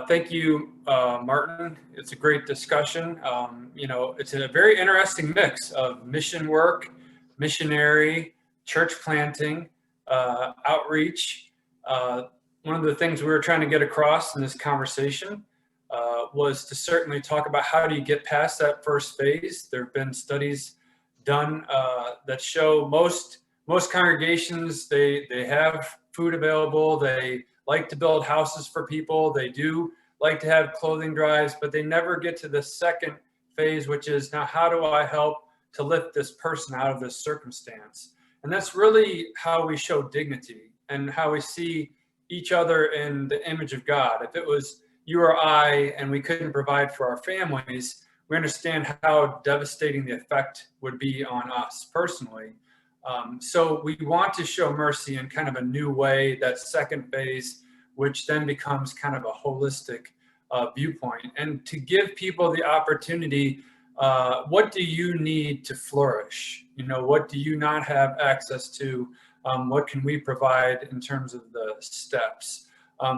thank you, Martin. It's a great discussion. It's a very interesting mix of mission work, missionary, church planting, outreach. One of the things we were trying to get across in this conversation was to certainly talk about how do you get past that first phase. There have been studies done that show most congregations, they have food available. They like to build houses for people. They do like to have clothing drives, but they never get to the second phase, which is now how do I help to lift this person out of this circumstance? And that's really how we show dignity and how we see each other in the image of God. If it was you or I and we couldn't provide for our families, we understand how devastating the effect would be on us personally. So we want to show mercy in kind of a new way, that second phase, which then becomes kind of a holistic viewpoint. And to give people the opportunity, what do you need to flourish? What do you not have access to? What can we provide in terms of the steps?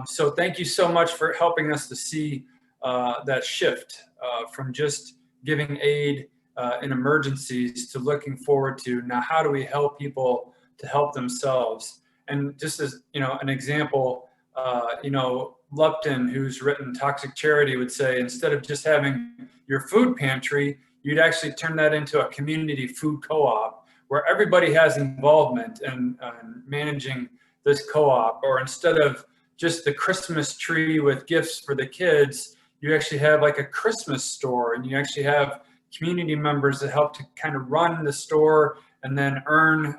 So thank you so much for helping us to see that shift from just giving aid in emergencies to looking forward to now how do we help people to help themselves. And just as an example, Lupton, who's written Toxic Charity, would say instead of just having your food pantry, you'd actually turn that into a community food co-op where everybody has involvement in managing this co-op. Or instead of just the Christmas tree with gifts for the kids, you actually have like a Christmas store, and you actually have community members that help to kind of run the store and then earn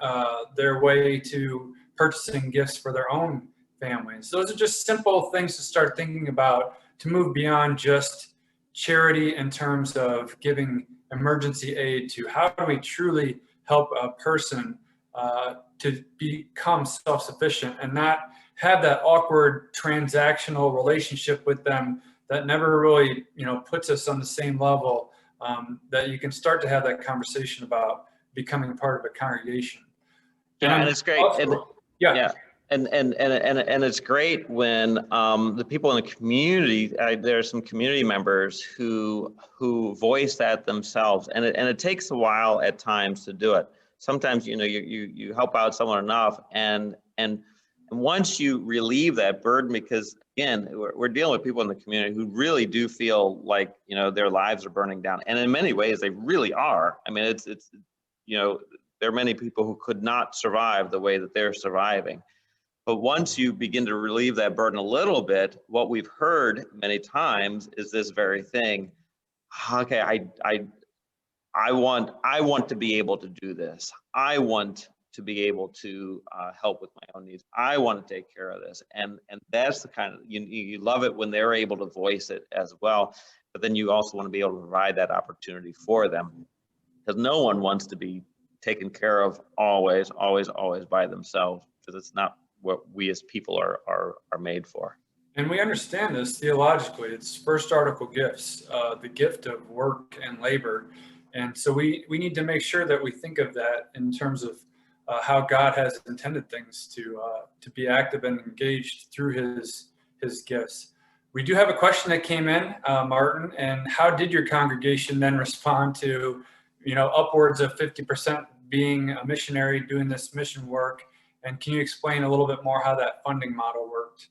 their way to purchasing gifts for their own families. Those are just simple things to start thinking about to move beyond just charity in terms of giving emergency aid to how do we truly help a person to become self-sufficient and not have that awkward transactional relationship with them that never really puts us on the same level. That you can start to have that conversation about becoming part of a congregation. And it's great. Also, And it's great when the people in the community, there are some community members who voice that themselves, and it takes a while at times to do it. Sometimes you help out someone enough, and once you relieve that burden, because again, we're dealing with people in the community who really do feel like their lives are burning down, and in many ways they really are. I mean, it's there are many people who could not survive the way that they're surviving. But once you begin to relieve that burden a little bit, what we've heard many times is this very thing. Okay, I want to be able to do this. I want to be able to help with my own needs. I want to take care of this. And that's the kind of, you love it when they're able to voice it as well, but then you also want to be able to provide that opportunity for them, because no one wants to be taken care of always by themselves, because it's not what we as people are made for. And we understand this theologically. It's first article gifts, the gift of work and labor. And so we need to make sure that we think of that in terms of how God has intended things to be active and engaged through his gifts. We do have a question that came in, Martin, and how did your congregation then respond to, upwards of 50% being a missionary doing this mission work? And can you explain a little bit more how that funding model worked?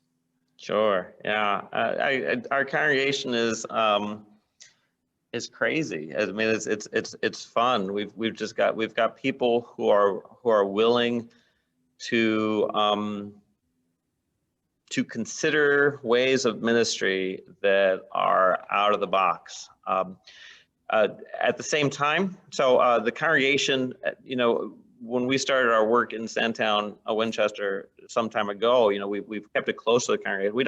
Sure. Yeah. Our congregation is crazy. I mean, it's fun. We've got people who are willing to consider ways of ministry that are out of the box. At the same time, so the congregation, when we started our work in Sandtown, Winchester, some time ago, you know, we've kept it close to the congregation. We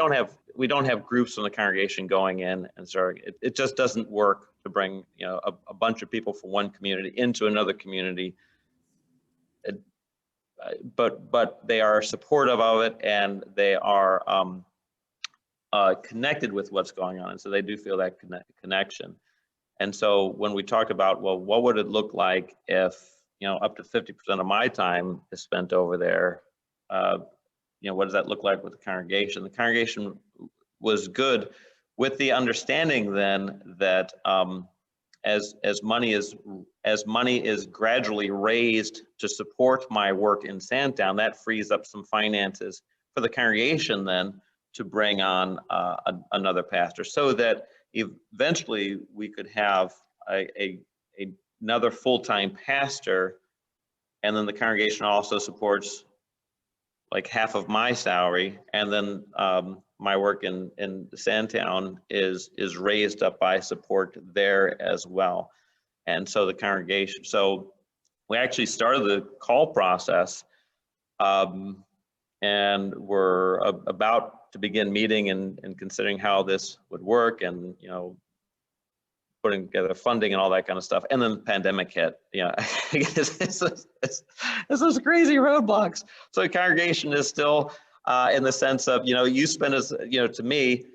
don't have groups from the congregation going in and starting. It just doesn't work to bring, you know, a bunch of people from one community into another community. But they are supportive of it, and they are connected with what's going on, and so they do feel that connection. And so when we talked about, well, what would it look like if, you know, up to 50% of my time is spent over there, you know, what does that look like with the congregation? The congregation was good, with the understanding then that as money is gradually raised to support my work in Sandtown, that frees up some finances for the congregation then to bring on another pastor, so that eventually we could have another full-time pastor, and then the congregation also supports like half of my salary, and then my work in Sandtown is raised up by support there as well. And so the congregation, so we actually started the call process, and we're about to begin meeting and considering how this would work, and, you know, putting together funding and all that kind of stuff. And then the pandemic hit. You know, it's those crazy roadblocks. So the congregation is still in the sense of, you know, you spend, as you know, to me,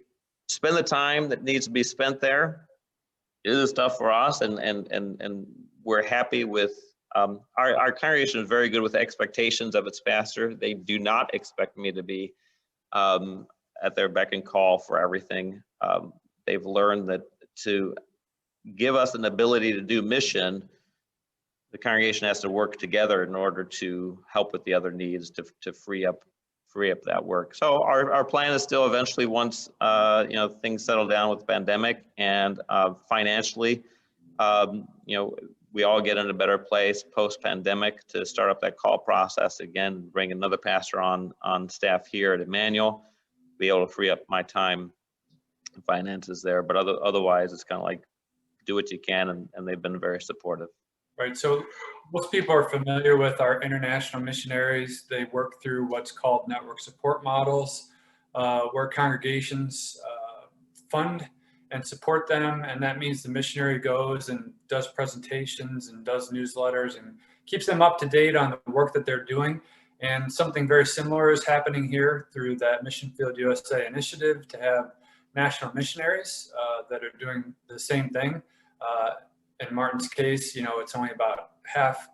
spend the time that needs to be spent there, do the stuff for us, and we're happy with our congregation is very good with expectations of its pastor. They do not expect me to be at their beck and call for everything. They've learned that to give us an ability to do mission, the congregation has to work together in order to help with the other needs to free up that work. So our plan is still eventually, once you know, things settle down with the pandemic and financially, you know, we all get in a better place post-pandemic, to start up that call process again, bring another pastor on staff here at Emmanuel, be able to free up my time and finances there. But otherwise, it's kind of like, do what you can, and they've been very supportive. Right. So most people are familiar with our international missionaries. They work through what's called network support models, where congregations fund and support them. And that means the missionary goes and does presentations and does newsletters and keeps them up to date on the work that they're doing. And something very similar is happening here through that Mission Field USA initiative, to have national missionaries that are doing the same thing. In Martin's case, you know, it's only about half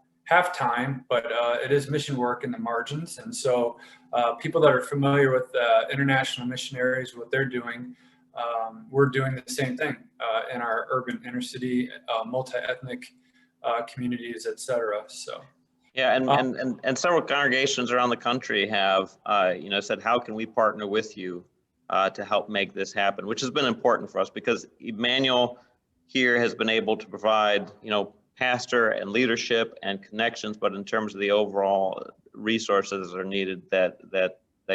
time, but it is mission work in the margins. And so people that are familiar with international missionaries, what they're doing, we're doing the same thing in our urban inner city, multi-ethnic communities, et cetera. So. Yeah, and several congregations around the country have, you know, said, how can we partner with you to help make this happen, which has been important for us, because Emmanuel here has been able to provide, you know, pastor and leadership and connections, but in terms of the overall resources that are needed, that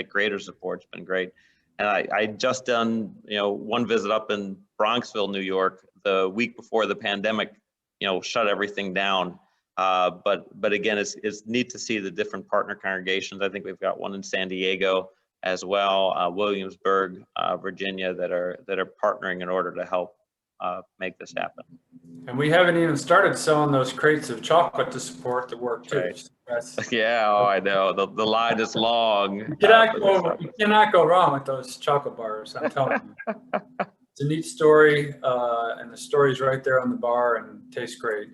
greater support's been great. And I just done, you know, one visit up in Bronxville, New York, the week before the pandemic, you know, shut everything down. But again, it's neat to see the different partner congregations. I think we've got one in San Diego as well, Williamsburg, Virginia, that are partnering in order to help make this happen. And we haven't even started selling those crates of chocolate to support the work too. Right. So Yeah, oh, I know. The line is long. You cannot go wrong with those chocolate bars, I'm telling you. It's a neat story, and the story's right there on the bar and tastes great.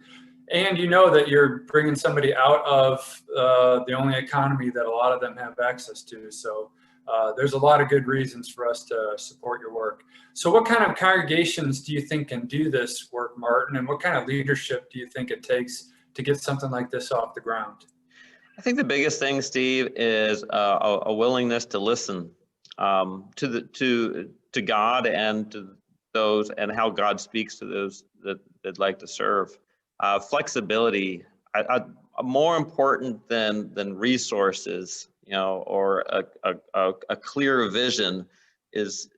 And you know that you're bringing somebody out of the only economy that a lot of them have access to. So there's a lot of good reasons for us to support your work. So what kind of congregations do you think can do this work, Martin? And what kind of leadership do you think it takes to get something like this off the ground? I think the biggest thing, Steve, is a willingness to listen to God and to those, and how God speaks to those that like to serve. Flexibility, more important than resources, you know, or a clear vision is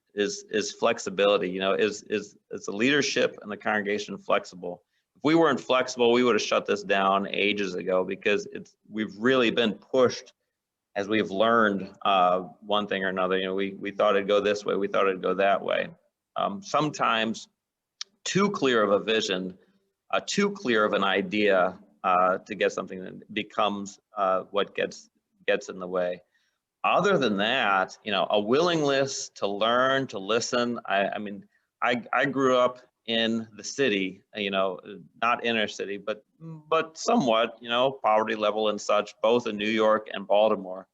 flexibility. You know, is the leadership and the congregation flexible? if we weren't flexible, we would have shut this down ages ago, because we've really been pushed as we've learned one thing or another. You know, we thought it'd go this way, we thought it'd go that way. Sometimes too clear of a vision, too clear of an idea to get something that becomes what gets in the way. Other than that, you know, a willingness to learn, to listen. I mean, I grew up in the city, you know, not inner city, but somewhat, you know, poverty level and such, both in New York and Baltimore.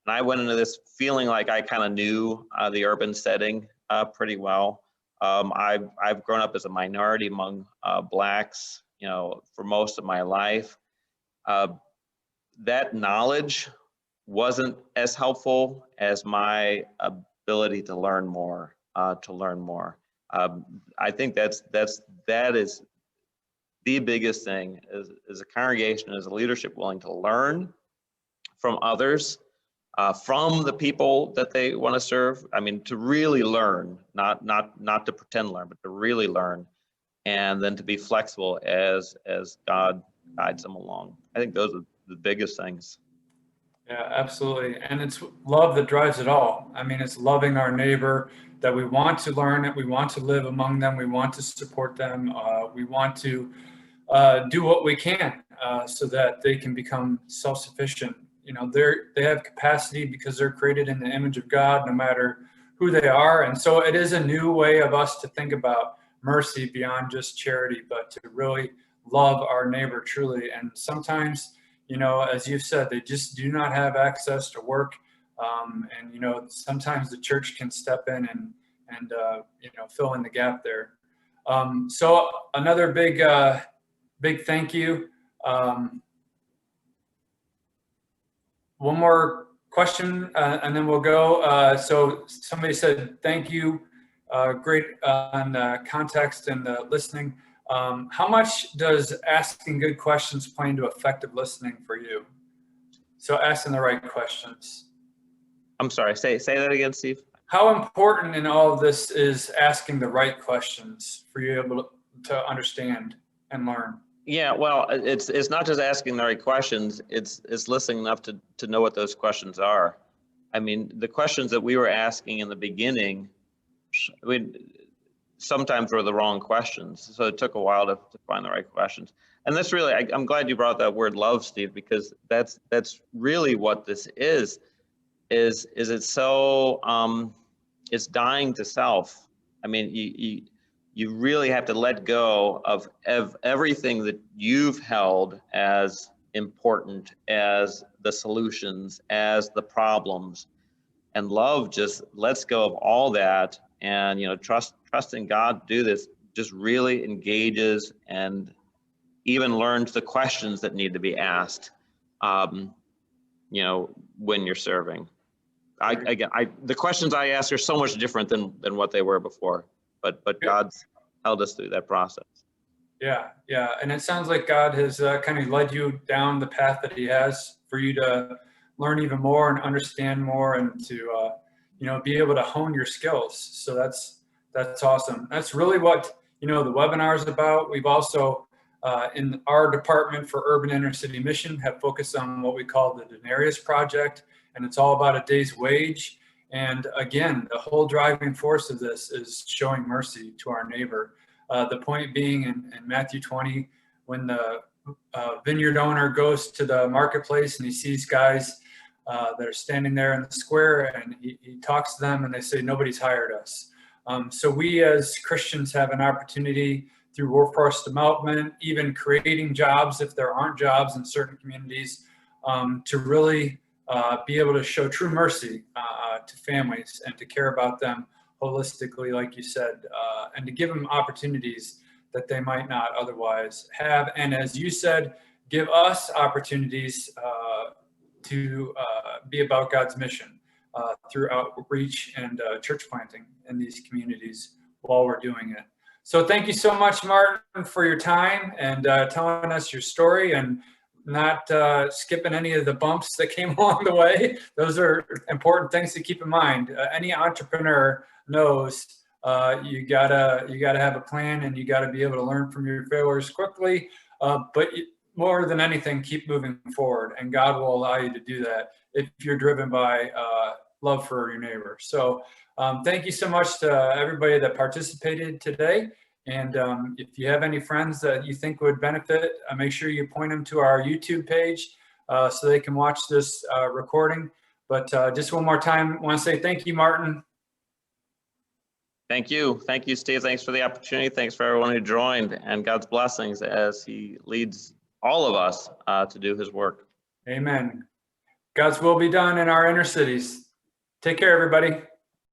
And I went into this feeling like I kind of knew the urban setting pretty well. I've grown up as a minority among Blacks, you know, for most of my life. That knowledge wasn't as helpful as my ability to learn more. I think that is the biggest thing, is a congregation, as a leadership, willing to learn from others, from the people that they want to serve. I mean, to really learn, not to pretend learn, but to really learn, and then to be flexible as God guides them along. I think those are the biggest things. Yeah, absolutely. And it's love that drives it all. I mean, it's loving our neighbor, that we want to learn it, we want to live among them, we want to support them, we want to do what we can so that they can become self-sufficient. You know, they have capacity because they're created in the image of God, no matter who they are. And so it is a new way of us to think about mercy beyond just charity, but to really love our neighbor truly. And sometimes, you know, as you've said, they just do not have access to work. And, you know, sometimes the church can step in and you know, fill in the gap there. So another big thank you. One more question, and then we'll go. So somebody said, thank you. Great on context and listening. How much does asking good questions play into effective listening for you? So asking the right questions. I'm sorry, say that again, Steve. How important in all of this is asking the right questions for you able to understand and learn? Yeah, well, it's not just asking the right questions, it's listening enough to know what those questions are. I mean, the questions that we were asking in the beginning, sometimes were the wrong questions. So it took a while to find the right questions. And that's really, I'm glad you brought that word love, Steve, because that's really what this is it's so, it's dying to self. I mean, you really have to let go of everything that you've held as important, as the solutions, as the problems. And love just lets go of all that, and, you know, trusting God to do this just really engages and even learns the questions that need to be asked, you know, when you're serving. The questions I ask are so much different than what they were before, but God's held us through that process. Yeah, and it sounds like God has kind of led you down the path that He has for you to learn even more and understand more, and to you know, be able to hone your skills. So that's awesome. That's really what, you know, the webinar is about. We've also in our department for Urban Inner City Mission have focused on what we call the Denarius Project, and it's all about a day's wage. And again, the whole driving force of this is showing mercy to our neighbor. The point being in Matthew 20, when the vineyard owner goes to the marketplace and he sees guys that are standing there in the square, and he talks to them and they say, nobody's hired us. So we as Christians have an opportunity through workforce development, even creating jobs if there aren't jobs in certain communities, to really be able to show true mercy to families and to care about them holistically, like you said, and to give them opportunities that they might not otherwise have. And as you said, give us opportunities to be about God's mission through outreach and church planting in these communities while we're doing it. So thank you so much, Martin, for your time and telling us your story and not skipping any of the bumps that came along the way. Those are important things to keep in mind. Any entrepreneur knows You gotta have a plan, and you gotta be able to learn from your failures quickly. But more than anything, keep moving forward, and God will allow you to do that if you're driven by love for your neighbor. So thank you so much to everybody that participated today. And if you have any friends that you think would benefit, make sure you point them to our YouTube page so they can watch this recording. But just one more time, I want to say thank you, Martin. Thank you. Thank you, Steve. Thanks for the opportunity. Thanks for everyone who joined, and God's blessings as he leads all of us to do his work. Amen. God's will be done in our inner cities. Take care, everybody.